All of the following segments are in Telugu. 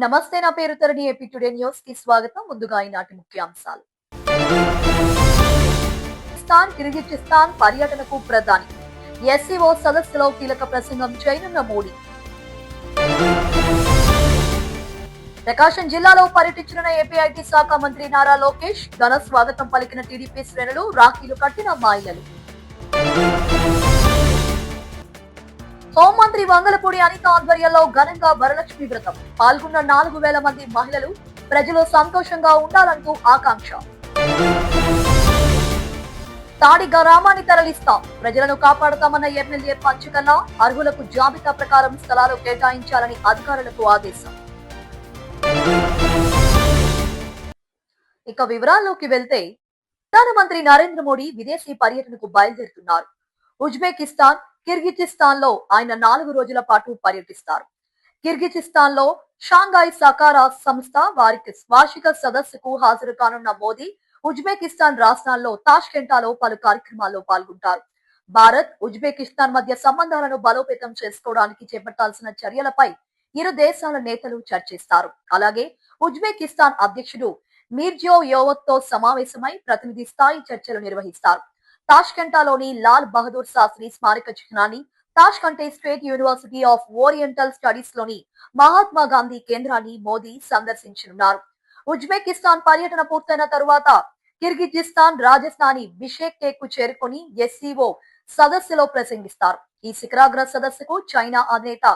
నమస్తే, నా పేరు తరణి. ఏపీ టుడే న్యూస్ కి స్వాగతం. ముందుగా ఈనాటి ముఖ్యాంశాలు. కిర్గిజిస్తాన్ పర్యటనకు ప్రధాని. ఎస్సీఓ సదస్సులో కీలక ప్రసంగం చేయనున్న మోడీ. ప్రకాశం జిల్లాలో పర్యటించనున్న ఏపీ ఐటీ శాఖ మంత్రి నారా లోకేష్. ఘన స్వాగతం పలికిన టీడీపీ శ్రేణులు, రాఖీలు కట్టిన మహిళలు. హోంమంత్రి వంగలపూడి అనిత ఆధ్వర్యంలో ఘనంగా వరలక్ష్మి వ్రతం. పాల్గొన్న 4,000 మంది మహిళలు. ప్రజలు సంతోషంగా ఉండాలంటూ ఆకాంక్ష. తాడి గ్రామాన్ని తరలిస్తాం, ప్రజలను కాపాడుతామన్న ఎమ్మెల్యే పంచకన్నా. అర్హులకు జాబితా ప్రకారం స్థలాలు కేటాయించాలని అధికారులకు ఆదేశం. ఇక వివరాల్లోకి వెళ్తే, ప్రధానమంత్రి నరేంద్ర మోడీ విదేశీ పర్యటనకు బయలుదేరుతున్నారు. ఉజ్బెకిస్తాన్, కిర్గిజిస్తాన్ లో ఆయన 4 రోజుల పాటు పర్యటిస్తారు. కిర్గిజిస్తాన్ లో షాంఘాయ్ సహకార సంస్థ వార్షిక సదస్సుకు హాజరు కానున్న మోదీ ఉజ్బెకిస్తాన్ రాష్ట్రాల్లో తాష్కెంటాలో పలు కార్యక్రమాల్లో పాల్గొంటారు. భారత్, ఉజ్బెకిస్తాన్ మధ్య సంబంధాలను బలోపేతం చేసుకోవడానికి చేపట్టాల్సిన చర్యలపై ఇరు దేశాల నేతలు చర్చిస్తారు. అలాగే ఉజ్బెకిస్తాన్ అధ్యక్షుడు మీర్జియోయోవ్ తో సమావేశమై ప్రతినిధి స్థాయి చర్చలు నిర్వహిస్తారు. తాష్కెంటాలోని లాల్ బహదూర్ శాస్త్రి స్మారక చిహ్నాన్ని, తాష్కంటే state university of oriental studies లోని మహాత్మా గాంధీ కేంద్రాన్ని మోదీ సందర్శించనున్నారు. ఉజ్బెకిస్తాన్ పర్యటన పూర్తయిన తరువాత కిర్గిజిస్తాన్ రాజధాని బిషేక్ కు చేరుకుని ఎస్సీఓ సదస్సులో ప్రసంగిస్తారు. ఈ శిఖరాగ్ర సదస్సుకు చైనా అధినేత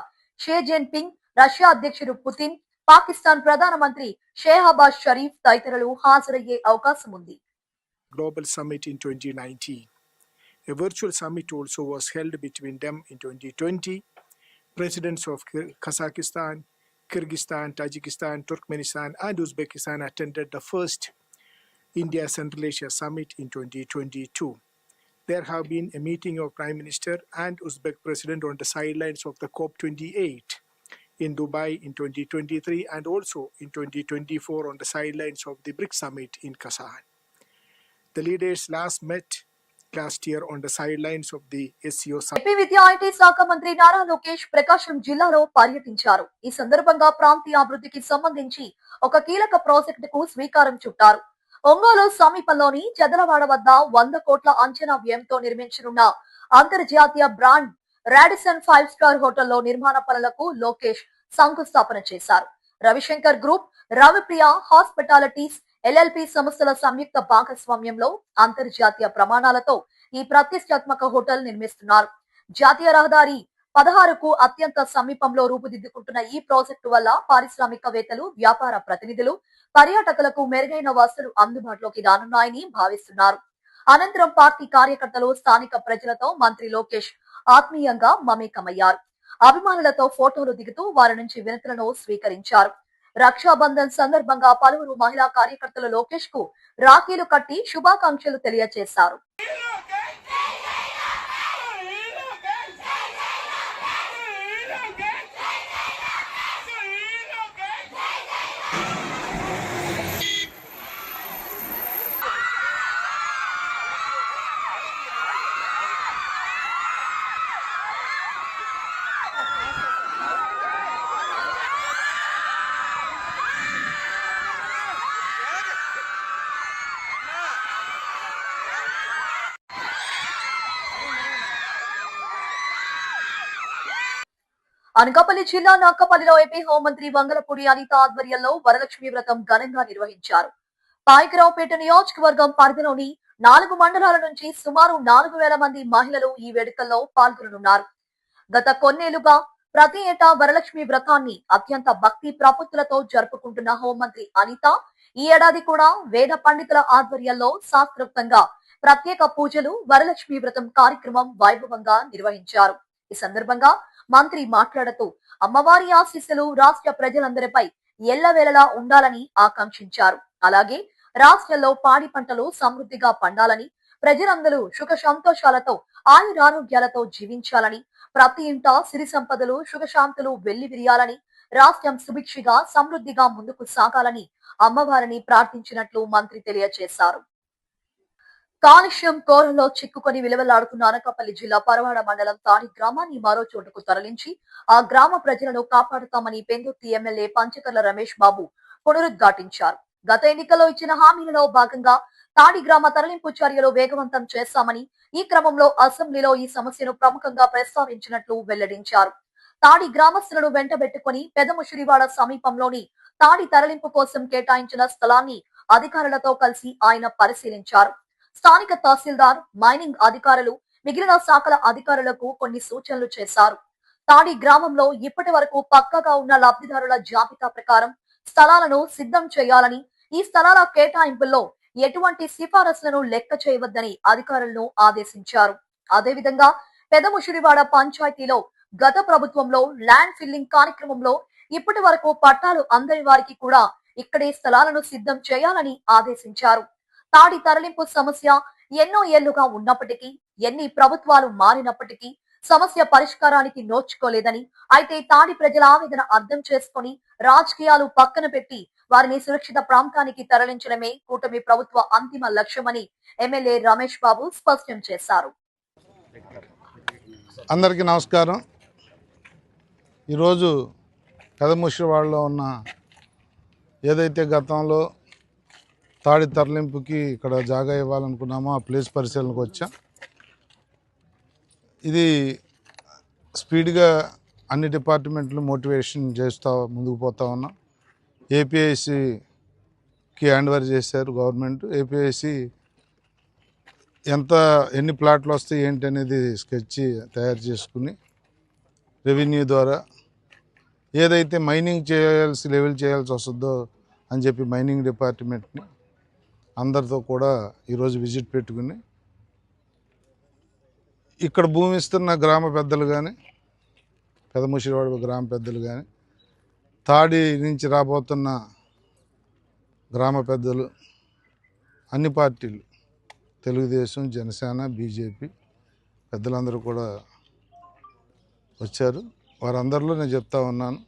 షీ జిన్పింగ్, రష్యా అధ్యక్షుడు పుతిన్, పాకిస్తాన్ ప్రధానమంత్రి షెహబాజ్ షరీఫ్ తదితరులు హాజరయ్యే అవకాశం ఉంది. Global Summit in 2019. A virtual summit also was held between them in 2020. Presidents of Kazakhstan, Kyrgyzstan, Tajikistan, Turkmenistan, and Uzbekistan attended the first India Central Asia Summit in 2022. There have been a meeting of Prime Minister and Uzbek President on the sidelines of the COP28 in Dubai in 2023 and also in 2024 on the sidelines of the BRICS Summit in Kazan. The leaders last met last year on the sidelines of the SCO summit. AP విద్యా ఐటీ శాఖ మంత్రి నారా లోకేష్ ప్రకాశం జిల్లాలో పర్యటించారు. ఈ సందర్భంగా ప్రాంతీయ అభివృద్ధికి సంబంధించి ఒక కీలక ప్రాజెక్టుకు శ్రీకారం చుట్టారు. ఒంగోలు సమీపంలోని చెదలవాడ వద్ద 100 కోట్ల అంచనా వ్యయంతో నిర్మించనున్న అంతర్జాతీయ బ్రాండ్ రాడిసన్ 5 స్టార్ హోటల్లో నిర్మాణ పనులకు లోకేష్ శంకుస్థాపన చేశారు. Ravishankar group, Ravipriya hospitalities LLP సంస్థల సంయుక్త భాగస్వామ్యంలో అంతర్జాతీయ ప్రమాణాలతో ఈ ప్రతిష్టాత్మక హోటల్ నిర్మిస్తున్నారు. జాతీయ రహదారి 16కు అత్యంత సమీపంలో రూపుదిద్దుకుంటున్న ఈ ప్రాజెక్టు వల్ల పారిశ్రామికవేత్తలు, వ్యాపార ప్రతినిధులు, పర్యాటకులకు మెరుగైన వసతులు అందుబాటులోకి రానున్నాయని భావిస్తున్నారు. అనంతరం పార్టీ కార్యకర్తలు, స్థానిక ప్రజలతో మంత్రి లోకేష్ ఆత్మీయంగా మమేకమయ్యారు. అభిమానులతో ఫోటోలు దిగుతూ వారి నుంచి వినతులను స్వీకరించారు. రక్షాబంధన్ సందర్భంగా పలువురు మహిళా కార్యకర్తలు లోకేష్ కు రాఖీలు కట్టి శుభాకాంక్షలు తెలియజేశారు. అనకాపల్లి జిల్లా నాకపల్లిలో ఏపీ హోంమంత్రి వంగలపూడి అనిత ఆధ్వర్యంలో వరలక్ష్మి వ్రతం ఘనంగా నిర్వహించారు. పాయకరావుపేట నియోజకవర్గం పరిధిలోని 4 మండలాల నుంచి సుమారు 4,000 మంది మహిళలు ఈ వేడుకల్లో పాల్గొననున్నారు. గత కొన్నేళ్లుగా ప్రతి ఏటా వరలక్ష్మి వ్రతాన్ని అత్యంత భక్తి ప్రపత్తులతో జరుపుకుంటున్న హోంమంత్రి అనిత ఈ ఏడాది కూడా వేద పండితుల ఆధ్వర్యంలో శాస్త్రోక్తంగా ప్రత్యేక పూజలు, వరలక్ష్మి వ్రతం కార్యక్రమం వైభవంగా నిర్వహించారు. ఈ సందర్భంగా మంత్రి మాట్లాడుతూ అమ్మవారి ఆశీస్సులు రాష్ట్ర ప్రజలందరిపై ఎల్లవేళలా ఉండాలని ఆకాంక్షించారు. అలాగే రాష్ట్రంలో పాడి పంటలు సమృద్ధిగా పండాలని, ప్రజలందరూ సుఖ సంతోషాలతో ఆయురారోగ్యాలతో జీవించాలని, ప్రతి ఇంట సిరి సంపదలు, సుఖశాంతులు వెల్లివిరియాలని, రాష్ట్రం సుభిక్షిగా సమృద్ధిగా ముందుకు సాగాలని అమ్మవారిని ప్రార్థించినట్లు మంత్రి తెలియజేశారు. కాలుష్యం కోరలో చిక్కుకొని విలువలాడుతున్న అనకాపల్లి జిల్లా పరవాడ మండలం తాడి గ్రామాన్ని మరో చోటుకు తరలించి ఆ గ్రామ ప్రజలను కాపాడుతామని పెందుర్తి ఎమ్మెల్యే పంచకర్ల రమేష్ బాబు పునరుద్ఘాటించారు. గత ఎన్నికల్లో ఇచ్చిన హామీలలో భాగంగా తాడి గ్రామ తరలింపు చర్యలు వేగవంతం చేస్తామని, ఈ క్రమంలో అసెంబ్లీలో ఈ సమస్యను ప్రముఖంగా ప్రస్తావించినట్లు వెల్లడించారు. తాడి గ్రామస్తులను వెంటబెట్టుకుని పెదముషిరివాడ సమీపంలోని తాడి తరలింపు కోసం కేటాయించిన స్థలాన్ని అధికారులతో కలిసి ఆయన పరిశీలించారు. స్థానిక తహసీల్దార్, మైనింగ్ అధికారులు, మిగిలిన శాఖల అధికారులకు కొన్ని సూచనలు చేశారు. తాడి గ్రామంలో ఇప్పటి వరకు పక్కాగా ఉన్న లబ్ధిదారుల జాబితా ప్రకారం స్థలాలను సిద్ధం చేయాలని, ఈ స్థలాల కేటాయింపుల్లో ఎటువంటి సిఫారసులను లెక్క చేయవద్దని అధికారులను ఆదేశించారు. అదేవిధంగా పెదముషిరివాడ పంచాయతీలో గత ప్రభుత్వంలో ల్యాండ్ ఫిల్లింగ్ కార్యక్రమంలో ఇప్పటి వరకు పట్టాలు అందని వారికి కూడా ఇక్కడే స్థలాలను సిద్ధం చేయాలని ఆదేశించారు. తాడి తరలింపు సమస్య ఎన్నో ఏళ్లుగా ఉన్నప్పటికీ, ఎన్ని ప్రభుత్వాలు మారినప్పటికీ సమస్య పరిష్కారానికి నోచుకోలేదని, అయితే తాడి ప్రజల ఆవేదన అర్థం చేసుకుని రాజకీయాలు పక్కన పెట్టి వారిని సురక్షిత ప్రాంతానికి తరలించడమే కూటమి ప్రభుత్వ అంతిమ లక్ష్యమని ఎమ్మెల్యే రమేష్ బాబు స్పష్టం చేశారు. అందరికీ నమస్కారం. ఈరోజు పెదముషిరివాడలో ఉన్న ఏదైతే గతంలో తాడి తరలింపుకి ఇక్కడ జాగా ఇవ్వాలనుకున్నామో ఆ ప్లేస్ పరిశీలనకు వచ్చాం. ఇది స్పీడ్గా అన్ని డిపార్ట్మెంట్లు మోటివేషన్ చేస్తూ ముందుకు పోతా ఉన్నాం. ఏపీఐసికి హ్యాండ్ ఓవర్ చేశారు గవర్నమెంట్. ఏపీఐసి ఎన్ని ప్లాట్లు వస్తాయి ఏంటి అనేది స్కెచ్ తయారు చేసుకుని రెవెన్యూ ద్వారా ఏదైతే మైనింగ్ లెవెల్ చేయాల్సి వస్తుందో అని చెప్పి మైనింగ్ డిపార్ట్మెంట్ని అందరితో కూడా ఈరోజు విజిట్ పెట్టుకుని ఇక్కడ భూమి ఇస్తున్న గ్రామ పెద్దలు కానీ, పెదముషిరివాడ గ్రామ పెద్దలు కానీ, తాడి నుంచి రాబోతున్న గ్రామ పెద్దలు, అన్ని పార్టీలు, తెలుగుదేశం, జనసేన, బీజేపీ పెద్దలందరూ కూడా వచ్చారు. వారందరిలో నేను చెప్తా ఉన్నాను,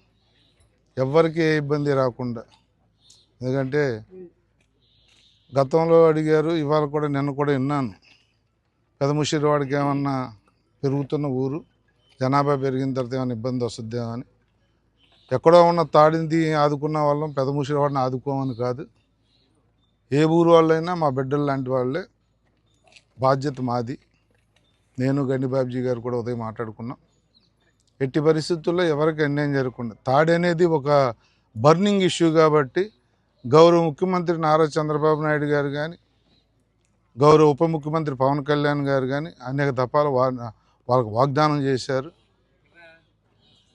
ఎవ్వరికి ఏ ఇబ్బంది రాకుండా. ఎందుకంటే గతంలో అడిగారు, ఇవాళ కూడా నిన్న కూడా విన్నాను, పెదముషిరివాడికి ఏమన్నా పెరుగుతున్న ఊరు, జనాభా పెరిగిన తర్వాత ఏమైనా ఇబ్బంది వస్తుందేమో అని. ఎక్కడో ఉన్న తాడిని ఆదుకున్న వాళ్ళం పెదముషిరివాడిని ఆదుకోమని కాదు. ఏ ఊరు వాళ్ళైనా మా బిడ్డలు లాంటి వాళ్ళే, బాధ్యత మాది. నేను గండిబాబుజీ గారు కూడా ఉదయం మాట్లాడుకున్నాం. ఎట్టి పరిస్థితుల్లో ఎవరికి అన్యాయం జరగకుండా, తాడి అనేది ఒక బర్నింగ్ ఇష్యూ కాబట్టి గౌరవ ముఖ్యమంత్రి నారా చంద్రబాబు నాయుడు గారు కానీ, గౌరవ ఉప ముఖ్యమంత్రి పవన్ కళ్యాణ్ గారు కానీ అనేక దఫాలు వాళ్ళకు వాగ్దానం చేశారు.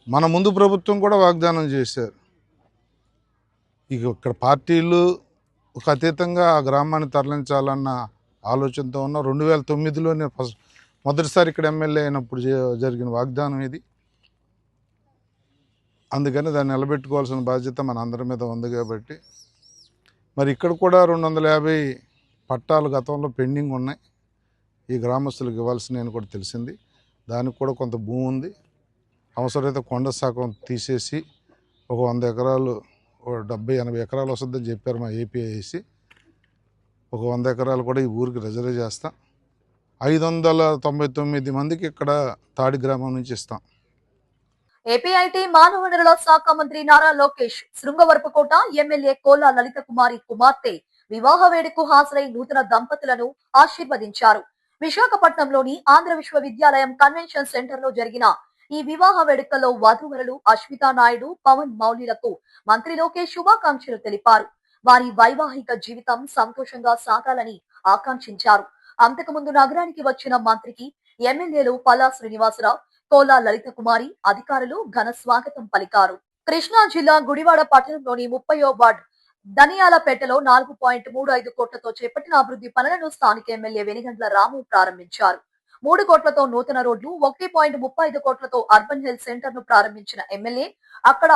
మన ముందు ప్రభుత్వం కూడా వాగ్దానం చేశారు. ఇక్కడ పార్టీలు ఒక అతీతంగా ఆ గ్రామాన్ని తరలించాలన్న ఆలోచనతో ఉన్న 2009లో నేను మొదటిసారి ఇక్కడ ఎమ్మెల్యే అయినప్పుడు జరిగిన వాగ్దానం ఇది. అందుకని దాన్ని నిలబెట్టుకోవాల్సిన బాధ్యత మన అందరి మీద ఉంది. కాబట్టి మరి ఇక్కడ కూడా 250 పట్టాలు గతంలో పెండింగ్ ఉన్నాయి. ఈ గ్రామస్తులకు ఇవ్వాల్సిన కూడా తెలిసింది. దానికి కూడా కొంత భూమి ఉంది. అవసరమైతే కొండ శాఖం తీసేసి ఒక 100 ఎకరాలు, 70-80 ఎకరాలు వస్తుందని చెప్పారు మా ఏపీఐసి. ఒక 100 ఎకరాలు కూడా ఈ ఊరికి రిజర్వ్ చేస్తాం. 599 మందికి ఇక్కడ తాడి గ్రామం నుంచి ఇస్తాం. ఏపీఐటీ మానవ వనరుల శాఖ మంత్రి నారా లోకేష్ శృంగవరపుకోట ఎమ్మెల్యే కోలా లలిత కుమారి కుమార్తె వివాహ వేడుకకు హాజరై నూతన దంపతులను ఆశీర్వదించారు. విశాఖపట్నంలోని ఆంధ్ర విశ్వవిద్యాలయం కన్వెన్షన్ సెంటర్ లో జరిగిన ఈ వివాహ వేడుకల్లో వధూవరులు అశ్వితా నాయుడు, పవన్ మౌలిలకు మంత్రి లోకేష్ శుభాకాంక్షలు తెలిపారు. వారి వైవాహిక జీవితం సంతోషంగా సాగాలని ఆకాంక్షించారు. అంతకుముందు నగరానికి వచ్చిన మంత్రికి ఎమ్మెల్యేలు పల్లా శ్రీనివాసరావు, కోలా లలిత కుమారి అధికారులు ఘన స్వాగతం పలికారు. కృష్ణా జిల్లా గుడివాడ పట్టణంలోని 30వ వార్డు దనియాలపేటలో 4.35 కోట్లతో చేపట్టిన అభివృద్ధి పనులను స్థానిక ఎమ్మెల్యే వెనిగండ్ల రాము ప్రారంభించారు. 3 కోట్లతో నూతన రోడ్లు, 1.35 కోట్లతో అర్బన్ హెల్త్ సెంటర్ ను ప్రారంభించిన ఎమ్మెల్యే అక్కడ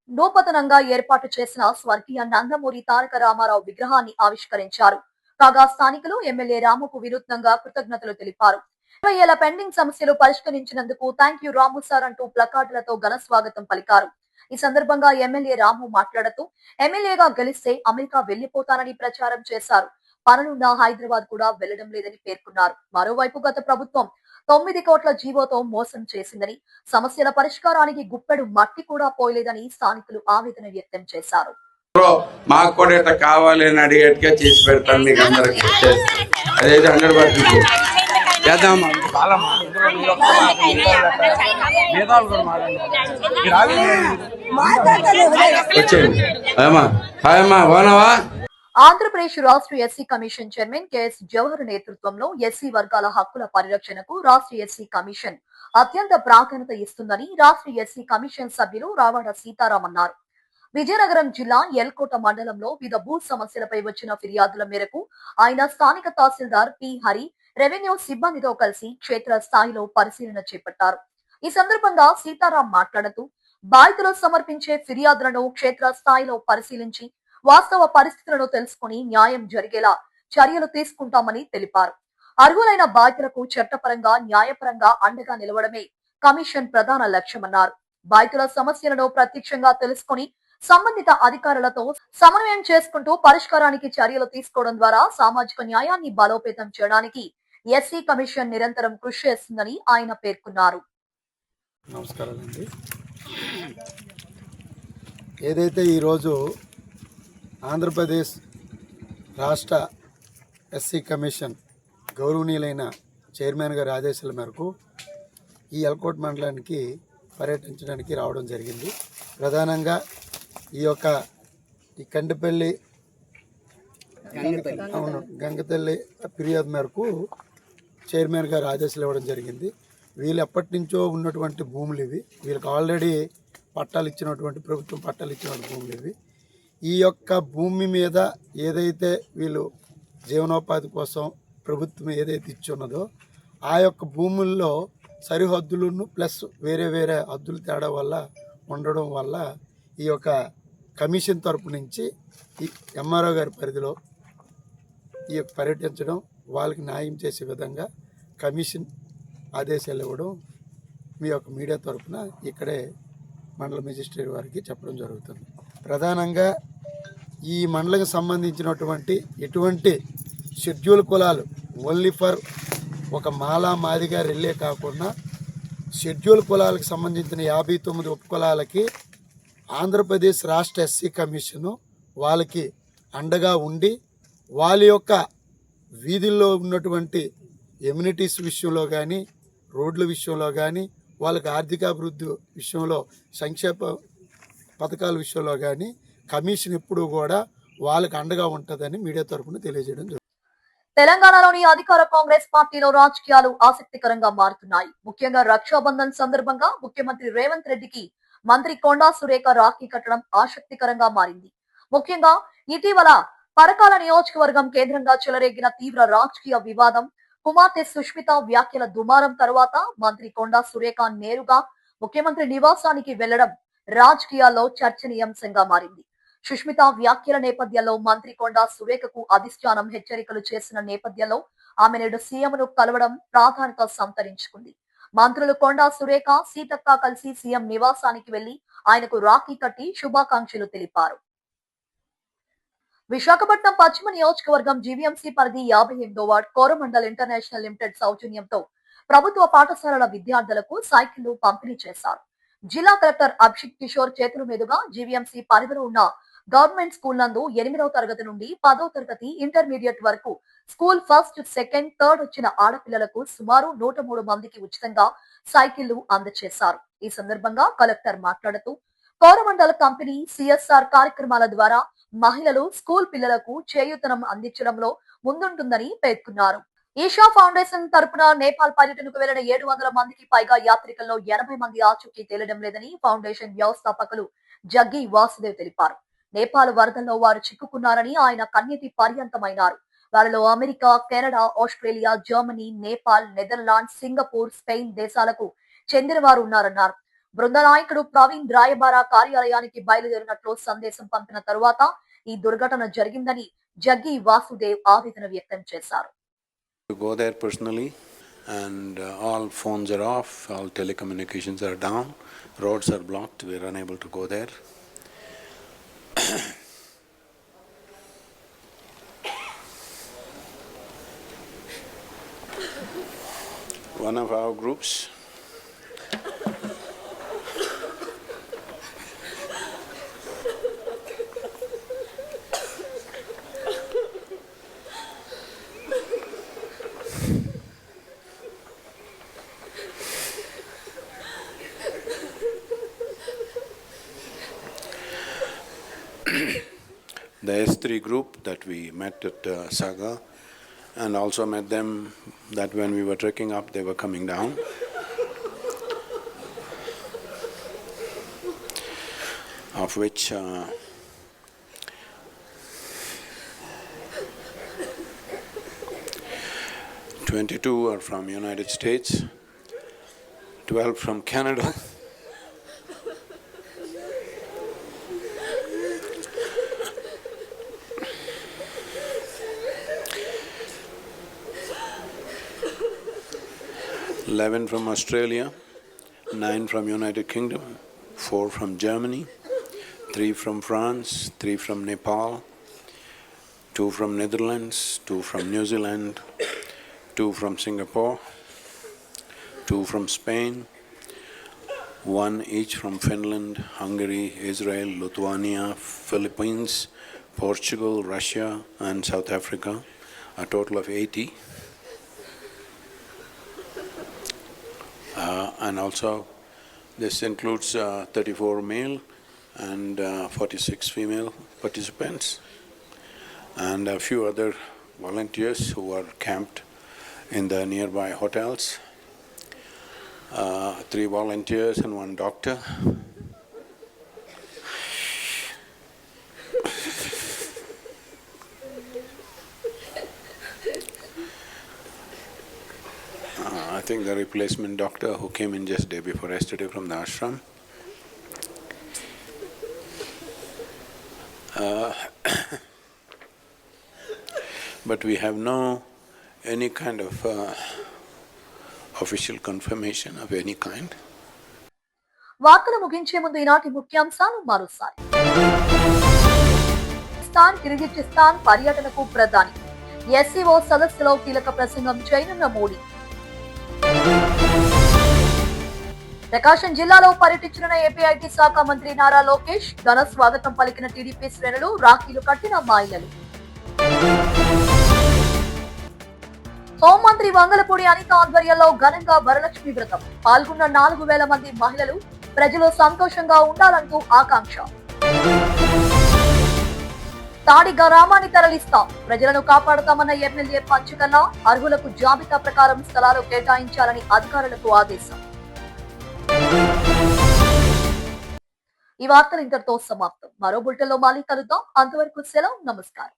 నూతనంగా ఏర్పాటు చేసిన స్వర్గీయ నందమూరి తారక రామారావు విగ్రహాన్ని ఆవిష్కరించారు. కాగా స్థానికులు ఎమ్మెల్యే రాముకు వినూత్నంగా కృతజ్ఞతలు తెలిపారు. 20 ఏళ్ల పెండింగ్ సమస్యలు పరిష్కరించినందుకు థ్యాంక్ యూ రాము సార్ అంటూ ప్లకార్డులతో ఘన స్వాగతం పలికారు. ఈ సందర్భంగా ఎమ్మెల్యే రాము మాట్లాడుతూ ఎమ్మెల్యేగా గెలిస్తే అమెరికా వెళ్లిపోతానని ప్రచారం చేశారు. పనులున్న హైదరాబాద్ కూడా వెళ్లడం లేదని పేర్కొన్నారు. మరోవైపు గత ప్రభుత్వం 9 కోట్ల జీవోతో మోసం చేసిందని, సమస్యల పరిష్కారానికి గుప్పెడు మట్టి కూడా పోయలేదని స్థానికులు ఆవేదన వ్యక్తం చేశారు. మాకు కూడా ఇట్లా కావాలి అని అడిగేట్టుగా చేసి పెడతాను మీకు అందరికి. అదైతే 100% చేద్దాం. వచ్చేయండి. హాయ్ అమ్మా, బాగున్నావా? ఆంధ్రప్రదేశ్ రాష్ట్ర SC commission chairman KS Jawahar నేతృత్వంలో ఎస్సీ వర్గాల హక్కుల పరిరక్షణకు రాష్ట్ర ఎస్సీ కమిషన్ అత్యంత ప్రాధాన్యత ఇస్తుందని రాష్ట్ర ఎస్సీ కమిషన్ సభ్యులు రావాడ సీతారాం అన్నారు. విజయనగరం జిల్లా ఎల్కోట మండలంలో వివిధ భూ సమస్యలపై వచ్చిన ఫిర్యాదుల మేరకు ఆయన స్థానిక తహసీల్దార్ పి హరి, రెవెన్యూ సిబ్బందితో కలిసి క్షేత్ర స్థాయిలో పరిశీలన చేపట్టారు. ఈ సందర్భంగా సీతారాం మాట్లాడుతూ బాధితులు సమర్పించే ఫిర్యాదులను క్షేత్ర స్థాయిలో పరిశీలించి వాస్తవ పరిస్థితులను తెలుసుకుని న్యాయం జరిగేలా చర్యలు తీసుకుంటామని తెలిపారు. అర్హులైన బాధితులకు చట్టపరంగా, న్యాయపరంగా అండగా నిలవడమే కమిషన్ ప్రధాన లక్ష్యమన్నారు. బాధితుల సమస్యలను ప్రత్యక్షంగా తెలుసుకుని సంబంధిత అధికారులతో సమన్వయం చేసుకుంటూ పరిష్కారానికి చర్యలు తీసుకోవడం ద్వారా సామాజిక న్యాయాన్ని బలోపేతం చేయడానికి ఎస్సీ కమిషన్ నిరంతరం కృషి చేస్తుందని ఆయన పేర్కొన్నారు. నమస్కారాలండి. ఏదైతే ఈరోజు ఆంధ్రప్రదేశ్ రాష్ట్ర ఎస్సీ కమిషన్ గౌరవనీయులైన చైర్మన్ గారి ఆదేశాల మేరకు ఈ ఎల్కోట్ మండలానికి పర్యటించడానికి రావడం జరిగింది. ప్రధానంగా ఈ కండిపల్లి గంగతల్లి ఫిర్యాదు మేరకు చైర్మన్ గారు ఆదేశాలు ఇవ్వడం జరిగింది. వీళ్ళు ఎప్పటి నుంచో ఉన్నటువంటి భూములు ఇవి. వీళ్ళకి ఆల్రెడీ పట్టాలు ఇచ్చినటువంటి ప్రభుత్వం పట్టాలు ఇచ్చినటువంటి భూములు ఇవి. ఈ యొక్క భూమి మీద ఏదైతే వీళ్ళు జీవనోపాధి కోసం ప్రభుత్వం ఏదైతే ఇచ్చున్నదో ఆ యొక్క భూముల్లో సరిహద్దులను ప్లస్ వేరే వేరే హద్దులు తేడా వల్ల ఉండడం వల్ల ఈ యొక్క కమిషన్ తరపు నుంచి ఈ ఎంఆర్ఓ గారి పరిధిలో ఈ యొక్క పర్యటించడం, వాళ్ళకి న్యాయం చేసే విధంగా కమిషన్ ఆదేశాలు ఇవ్వడం మీ యొక్క మీడియా తరఫున ఇక్కడే మండల మెజిస్ట్రేట్ వారికి చెప్పడం జరుగుతుంది. ప్రధానంగా ఈ మండలకు సంబంధించినటువంటి ఎటువంటి షెడ్యూల్ కులాలు ఓన్లీ ఫర్ ఒక మాలా మాదిగా రెల్లే కాకుండా షెడ్యూల్ కులాలకు సంబంధించిన 59 ఉపకులాలకి ఆంధ్రప్రదేశ్ రాష్ట్ర ఎస్సీ కమిషను వాళ్ళకి అండగా ఉండి వాళ్ళ యొక్క వీధుల్లో ఉన్నటువంటి ఎమ్యూనిటీస్ విషయంలో కానీ, రోడ్ల విషయంలో కానీ, వాళ్ళకి ఆర్థికాభివృద్ధి విషయంలో, సంక్షేమ పథకాల విషయంలో కానీ కమిషన్ ఎప్పుడూ కూడా వాళ్ళకి అండగా ఉంటుందని మీడియా తరఫున తెలియజేయడం జరుగుతుంది. తెలంగాణలోని అధికార కాంగ్రెస్ పార్టీలో రాజకీయాలు ఆసక్తికరంగా మారుతున్నాయి. ముఖ్యంగా రక్షాబంధన్ సందర్భంగా ముఖ్యమంత్రి రేవంత్ రెడ్డికి మంత్రి కొండా సురేఖ రాఖీ కట్టడం ఆసక్తికరంగా మారింది. ముఖ్యంగా ఇటీవల పరకాల నియోజకవర్గం కేంద్రంగా చెలరేగిన తీవ్ర రాజకీయ వివాదం, కుమార్తె సుష్మిత వ్యాఖ్యల దుమారం తరువాత మంత్రి కొండా సురేఖ నేరుగా ముఖ్యమంత్రి నివాసానికి వెళ్లడం రాజకీయాల్లో చర్చనీయాంశంగా మారింది. సుష్మిత వ్యాఖ్యల నేపథ్యంలో మంత్రి కొండా సురేఖకు అధిష్టానం హెచ్చరికలు చేసిన నేపథ్యంలో ఆమె నేడు సీఎంను కలవడం ప్రాధాన్యత సంతరించుకుంది. మంత్రులు కొండా సురేఖ, సీతక్క కలిసి సీఎం నివాసానికి వెళ్లి ఆయనకు రాఖీ కట్టి శుభాకాంక్షలు తెలిపారు. విశాఖపట్నం పశ్చిమ నియోజకవర్గం జీవీఎంసీ పరిధి 58వ వార్డ్ కోరమండల్ ఇంటర్నేషనల్ లిమిటెడ్ సౌజన్యంతో ప్రభుత్వ పాఠశాలల విద్యార్థులకు సైకిళ్లు పంపిణీ చేశారు. జిల్లా కలెక్టర్ అభిషేక్ కిషోర్ చేతుల మీదుగా జీవీఎంసీ పరిధిలో ఉన్న గవర్నమెంట్ స్కూల్ నందు 8వ తరగతి నుండి 10వ తరగతి ఇంటర్మీడియట్ వరకు స్కూల్ ఫస్ట్, సెకండ్, థర్డ్ వచ్చిన ఆడపిల్లలకు సుమారు 103 మందికి ఉచితంగా సైకిళ్లు అందజేశారు. ఈ సందర్భంగా కలెక్టర్ మాట్లాడుతూ కోరమండల్ కంపెనీ సిఎస్ఆర్ కార్యక్రమాల ద్వారా మహిళలు, స్కూల్ పిల్లలకు చేయూతనం అందించడంలో ముందుంటుందని పేర్కొన్నారు. ఈషా ఫౌండేషన్ తరపున నేపాల్ పర్యటనకు వెళ్లిన 700 మందికి పైగా యాత్రికుల్లో 80 మంది ఆచూకీ తేలడం లేదని ఫౌండేషన్ వ్యవస్థాపకులు జగ్గి వాసుదేవ్ తెలిపారు. నేపాల్ వరదల్లో వారు చిక్కుకున్నారని ఆయన కన్నీటి పర్యంతమైనారు. వారిలో America, Canada, Australia, Germany, Nepal, Netherlands, Singapore, Spain దేశాలకు చెందిన వారు ఉన్నారన్నారు. బృంద నాయకుడు ప్రవీణ్ రాయబార కార్యాలయానికి బయలుదేరినట్లు సందేశం పంపిన తరువాత ఈ దుర్ఘటన జరిగిందని జగ్గి వాసుదేవ్ ఆవేదన వ్యక్తం చేశారు. To go there personally, and all phones are off, all telecommunications are down, roads are blocked, we are unable to go there. one of our groups. The S3 group that we met at Saga, and also met them that when we were trekking up, they were coming down. Of which 22 are from United States, 12 from Canada, $11 from Australia, 9 from United Kingdom, 4 from Germany, 3 from France, 3 from Nepal, 2 from Netherlands, 2 from New Zealand, 2 from Singapore, 2 from Spain, 1 each from Finland, Hungary, Israel, Lithuania, Philippines, Portugal, Russia and South Africa, a total of 80. And also this includes 34 male and 46 female participants, and a few other volunteers who are camped in the nearby hotels, 3 volunteers and 1 doctor. I think the replacement doctor who came in just day before yesterday from the ashram. But we have no any kind of official confirmation of any kind. వార్తలు ముగించే ముందు ఈనాటి ముఖ్యాంశాలు మరోసారి. కిర్గిజిస్తాన్ పర్యటనకు ప్రధాని, ఎస్సీఓ సదస్సులో కీలక ప్రసంగం చేయనున్న మోడీ. ప్రకాశం జిల్లాలో పర్యటించిన ఏపీఐటీ శాఖ మంత్రి నారా లోకేష్, ఘన స్వాగతం పలికిన టీడీపీ శ్రేణులు, రాఖీలు కట్టిన మహిళలు. హోంమంత్రి వంగలపూడి అనిత ఆధ్వర్యంలో ఘనంగా వరలక్ష్మి వ్రతం, పాల్గొన్న 4,000 మంది మహిళలు. ప్రజలు సంతోషంగా ఉండాలంటూ ఆకాంక్ష. తాడి గ్రామాన్ని తరలిస్తాం, ప్రజలను కాపాడుతామన్న ఎమ్మెల్యే పంచకన్నా, అర్హులకు జాబితా ప్రకారం స్థలాలు కేటాయించాలని అధికారులకు ఆదేశం. ఈ వార్తలు ఇంతటితో సమాప్తం. మరో బులెటిన్లో మళ్ళీ కలుద్దాం. అంతవరకు సెలవు, నమస్కారం.